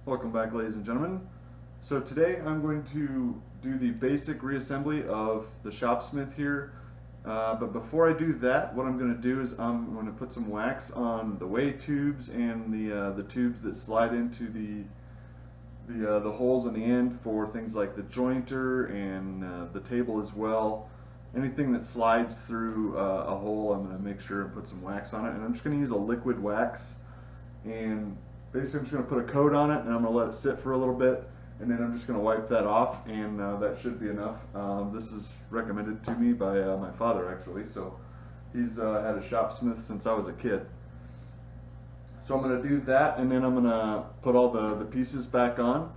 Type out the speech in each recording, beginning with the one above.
Welcome back, ladies and gentlemen. So today I'm going to do the basic reassembly of the Shopsmith here. But before I do that, what I'm going to do is I'm going to put some wax on the way tubes and the tubes that slide into the holes in the end for things like the jointer and the table as well. Anything that slides through a hole, I'm going to make sure and put some wax on it. And I'm just going to use a liquid wax, and basically I'm just going to put a coat on it, and I'm going to let it sit for a little bit, and then I'm just going to wipe that off, and that should be enough. This is recommended to me by my father, actually, so he's had a Shopsmith since I was a kid. So I'm going to do that, and then I'm going to put all the pieces back on,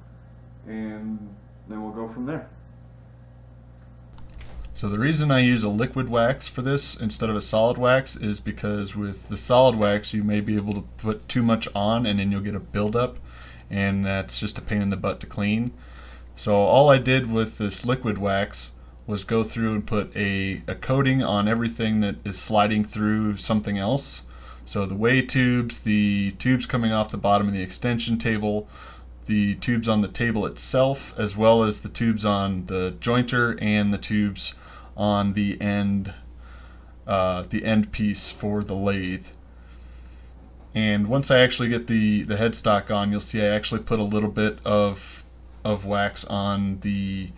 and then we'll go from there. So the reason I use a liquid wax for this instead of a solid wax is because with the solid wax you may be able to put too much on and then you'll get a buildup, and that's just a pain in the butt to clean. So all I did with this liquid wax was go through and put a coating on everything that is sliding through something else. So the way tubes, the tubes coming off the bottom of the extension table, the tubes on the table itself, as well as the tubes on the jointer and the tubes on the end piece for the lathe. And once I actually get the headstock on, you'll see I actually put a little bit of wax on the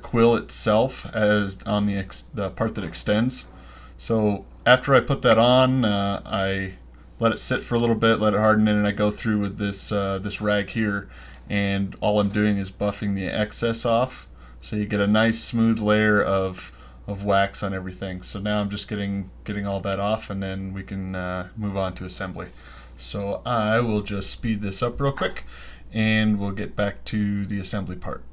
quill itself, as on the part that extends. So after I put that on, I let it sit for a little bit, let it harden in, and I go through with this rag here, and all I'm doing is buffing the excess off, so you get a nice smooth layer of wax on everything. So now I'm just getting all that off, and then we can move on to assembly. So I will just speed this up real quick, and we'll get back to the assembly part.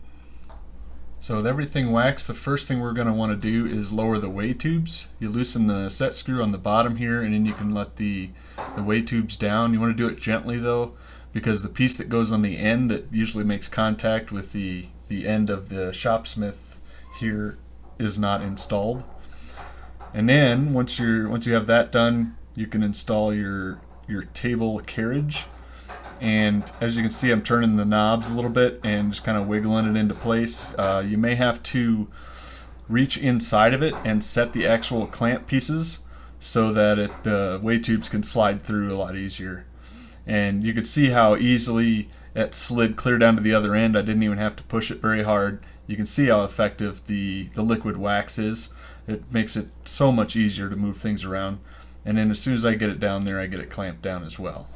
So with everything waxed, the first thing we're going to want to do is lower the way tubes. You loosen the set screw on the bottom here, and then you can let the way tubes down. You want to do it gently though, because the piece that goes on the end that usually makes contact with the end of the Shopsmith here is not installed. And then once you have that done, you can install your table carriage. And as you can see, I'm turning the knobs a little bit and just kind of wiggling it into place. You may have to reach inside of it and set the actual clamp pieces so that the way tubes can slide through a lot easier. And you could see how easily it slid clear down to the other end. I didn't even have to push it very hard. You can see how effective the liquid wax is. It makes it so much easier to move things around. And then as soon as I get it down there, I get it clamped down as well.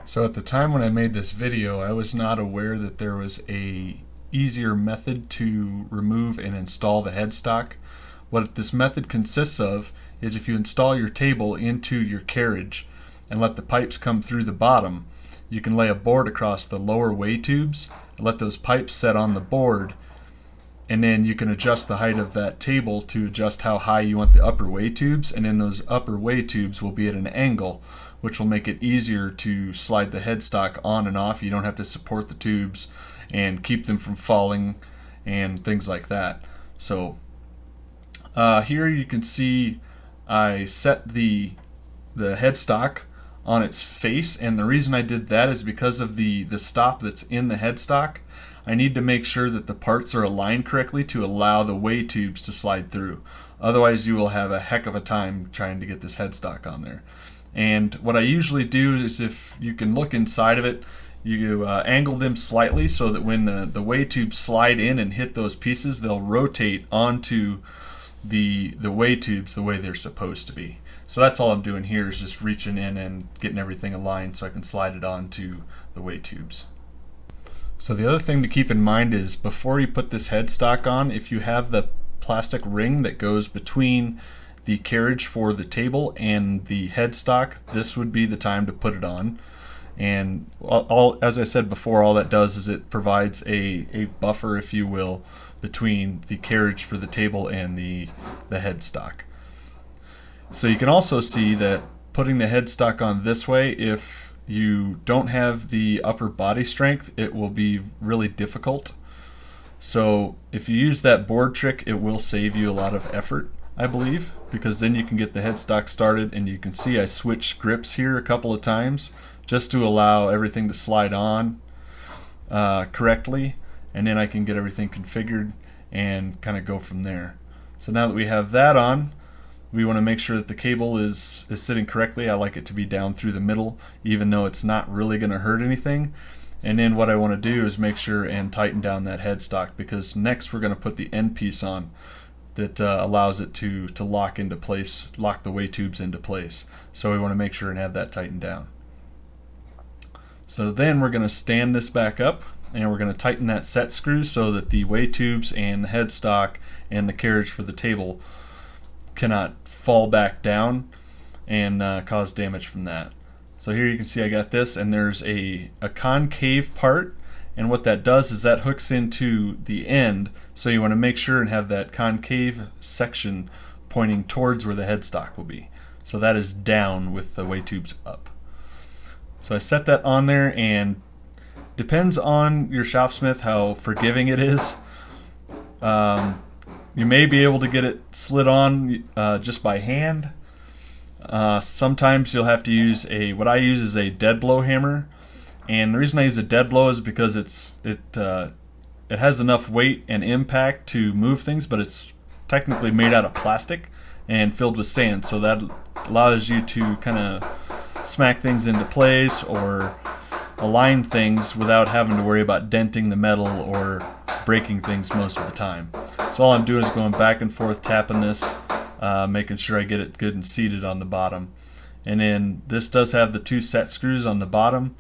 So at the time when I made this video, I was not aware that there was a easier method to remove and install the headstock. What this method consists of is if you install your table into your carriage and let the pipes come through the bottom, you can lay a board across the lower way tubes and let those pipes set on the board, and then you can adjust the height of that table to adjust how high you want the upper way tubes, and then those upper way tubes will be at an angle, which will make it easier to slide the headstock on and off. You don't have to support the tubes and keep them from falling and things like that. So here you can see I set the headstock on its face, and the reason I did that is because of the stop that's in the headstock. I need to make sure that the parts are aligned correctly to allow the way tubes to slide through. Otherwise you will have a heck of a time trying to get this headstock on there. And what I usually do is, if you can look inside of it, you angle them slightly so that when the way tubes slide in and hit those pieces, they'll rotate onto the way tubes the way they're supposed to be. So that's all I'm doing here, is just reaching in and getting everything aligned so I can slide it onto the way tubes. So the other thing to keep in mind is, before you put this headstock on, if you have the plastic ring that goes between the carriage for the table and the headstock, this would be the time to put it on. And as I said before, all that does is it provides a buffer, if you will, between the carriage for the table and the headstock. So you can also see that putting the headstock on this way, if you don't have the upper body strength, it will be really difficult. So if you use that board trick, it will save you a lot of effort, I believe, because then you can get the headstock started, and you can see I switched grips here a couple of times just to allow everything to slide on correctly, and then I can get everything configured and kind of go from there. So now that we have that on, we want to make sure that the cable is sitting correctly. I like it to be down through the middle, even though it's not really going to hurt anything. And then what I want to do is make sure and tighten down that headstock, because next we're going to put the end piece on that allows it to lock into place, lock the way tubes into place. So we want to make sure and have that tightened down. So then we're going to stand this back up, and we're going to tighten that set screw so that the way tubes and the headstock and the carriage for the table cannot fall back down and cause damage from that. So here you can see I got this, and there's a concave part, and what that does is that hooks into the end, so you want to make sure and have that concave section pointing towards where the headstock will be. So that is down with the way tubes up. So I set that on there, and depends on your Shopsmith how forgiving it is. You may be able to get it slid on just by hand. Sometimes you'll have to use what I use is a dead blow hammer, and the reason I use a dead blow is because it has enough weight and impact to move things, but it's technically made out of plastic and filled with sand, so that allows you to kind of smack things into place or align things without having to worry about denting the metal or breaking things most of the time. So all I'm doing is going back and forth, tapping this, making sure I get it good and seated on the bottom. And then this does have the 2 set screws on the bottom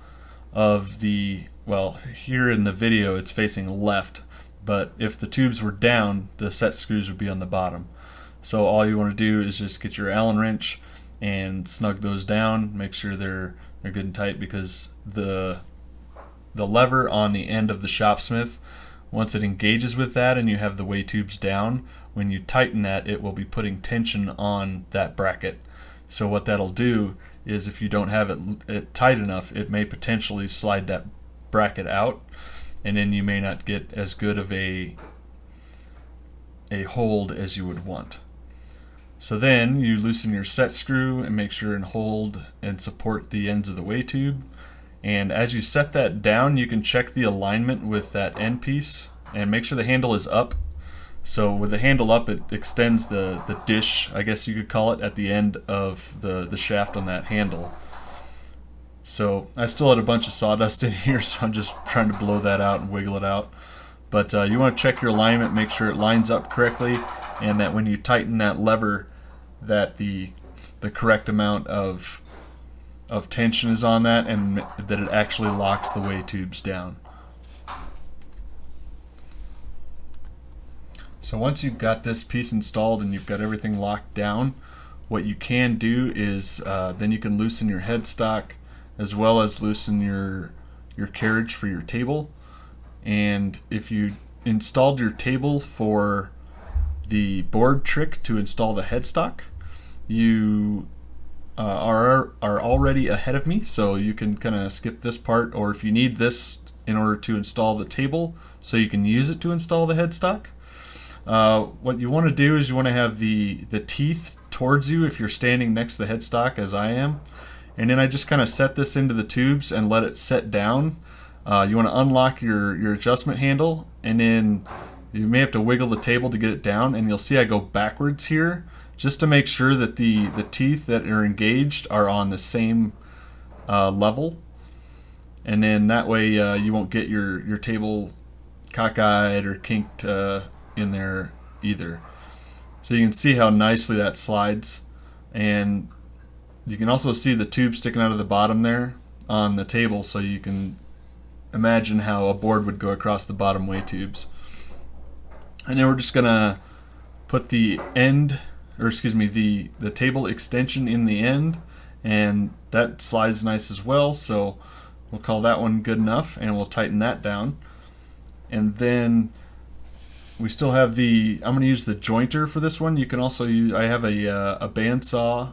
of the, well, here in the video it's facing left, but if the tubes were down, the set screws would be on the bottom. So all you want to do is just get your Allen wrench and snug those down, make sure they're good and tight, because the lever on the end of the Shopsmith, once it engages with that and you have the way tubes down, when you tighten that, it will be putting tension on that bracket. So what that'll do is if you don't have it tight enough, it may potentially slide that bracket out, and then you may not get as good of a hold as you would want. So then you loosen your set screw and make sure and hold and support the ends of the way tube. And as you set that down, you can check the alignment with that end piece and make sure the handle is up. So with the handle up, it extends the dish, I guess you could call it, at the end of the shaft on that handle. So I still had a bunch of sawdust in here, so I'm just trying to blow that out and wiggle it out. But you want to check your alignment, make sure it lines up correctly, and that when you tighten that lever, that the correct amount of tension is on that, and that it actually locks the way tubes down. So once you've got this piece installed and you've got everything locked down, what you can do is then you can loosen your headstock as well as loosen your carriage for your table. And if you installed your table for the board trick to install the headstock, you are already ahead of me, so you can kind of skip this part, or if you need this in order to install the table so you can use it to install the headstock, what you want to do is you want to have the teeth towards you if you're standing next to the headstock, as I am, and then I just kind of set this into the tubes and let it set down. You want to unlock your adjustment handle, and then you may have to wiggle the table to get it down, and you'll see I go backwards here just to make sure that the teeth that are engaged are on the same level, and then that way you won't get your table cockeyed or kinked in there either. So you can see how nicely that slides, and you can also see the tube sticking out of the bottom there on the table, so you can imagine how a board would go across the bottom way tubes. And then we're just gonna put the table extension in the end, and that slides nice as well, so we'll call that one good enough, and we'll tighten that down. And then we still have I'm going to use the jointer for this one. You can also use, I have a bandsaw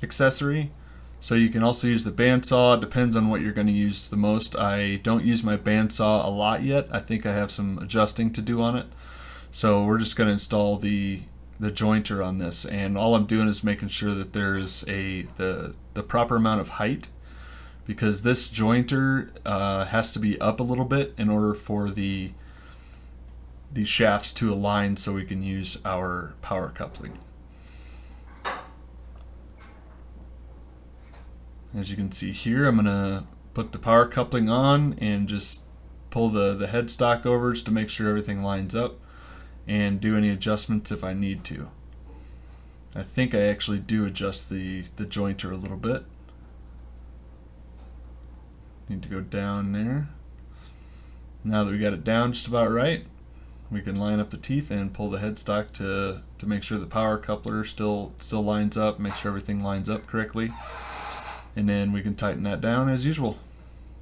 accessory, so you can also use the bandsaw. It depends on what you're going to use the most. I don't use my bandsaw a lot yet. I think I have some adjusting to do on it. So we're just going to install the jointer on this, and all I'm doing is making sure that there is the proper amount of height because this jointer has to be up a little bit in order for the shafts to align so we can use our power coupling. As you can see here, I'm going to put the power coupling on and just pull the headstock over just to make sure everything lines up and do any adjustments if I need to. I think I actually do adjust the jointer a little bit. Need to go down there. Now that we got it down just about right, we can line up the teeth and pull the headstock to make sure the power coupler still lines up, make sure everything lines up correctly. And then we can tighten that down as usual.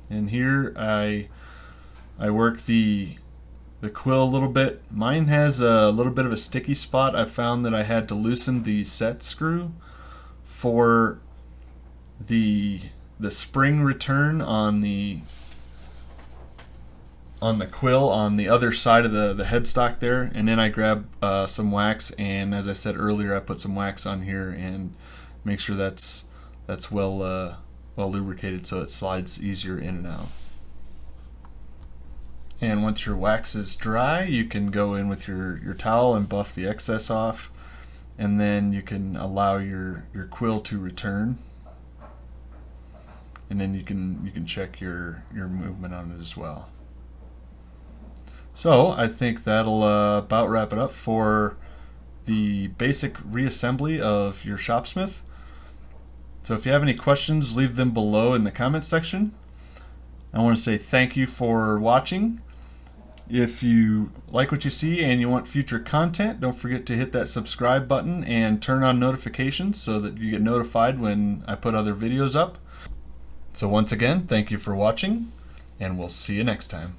And here I work the quill a little bit. Mine has a little bit of a sticky spot. I found that I had to loosen the set screw for the spring return on the quill on the other side of the headstock there, and then I grab some wax, and as I said earlier, I put some wax on here and make sure that's well lubricated so it slides easier in and out. And once your wax is dry, you can go in with your towel and buff the excess off, and then you can allow your quill to return, and then you can check your movement on it as well. So I think that'll about wrap it up for the basic reassembly of your Shopsmith. So if you have any questions, leave them below in the comments section. I want to say thank you for watching. If you like what you see and you want future content, don't forget to hit that subscribe button and turn on notifications so that you get notified when I put other videos up. So once again, thank you for watching, and we'll see you next time.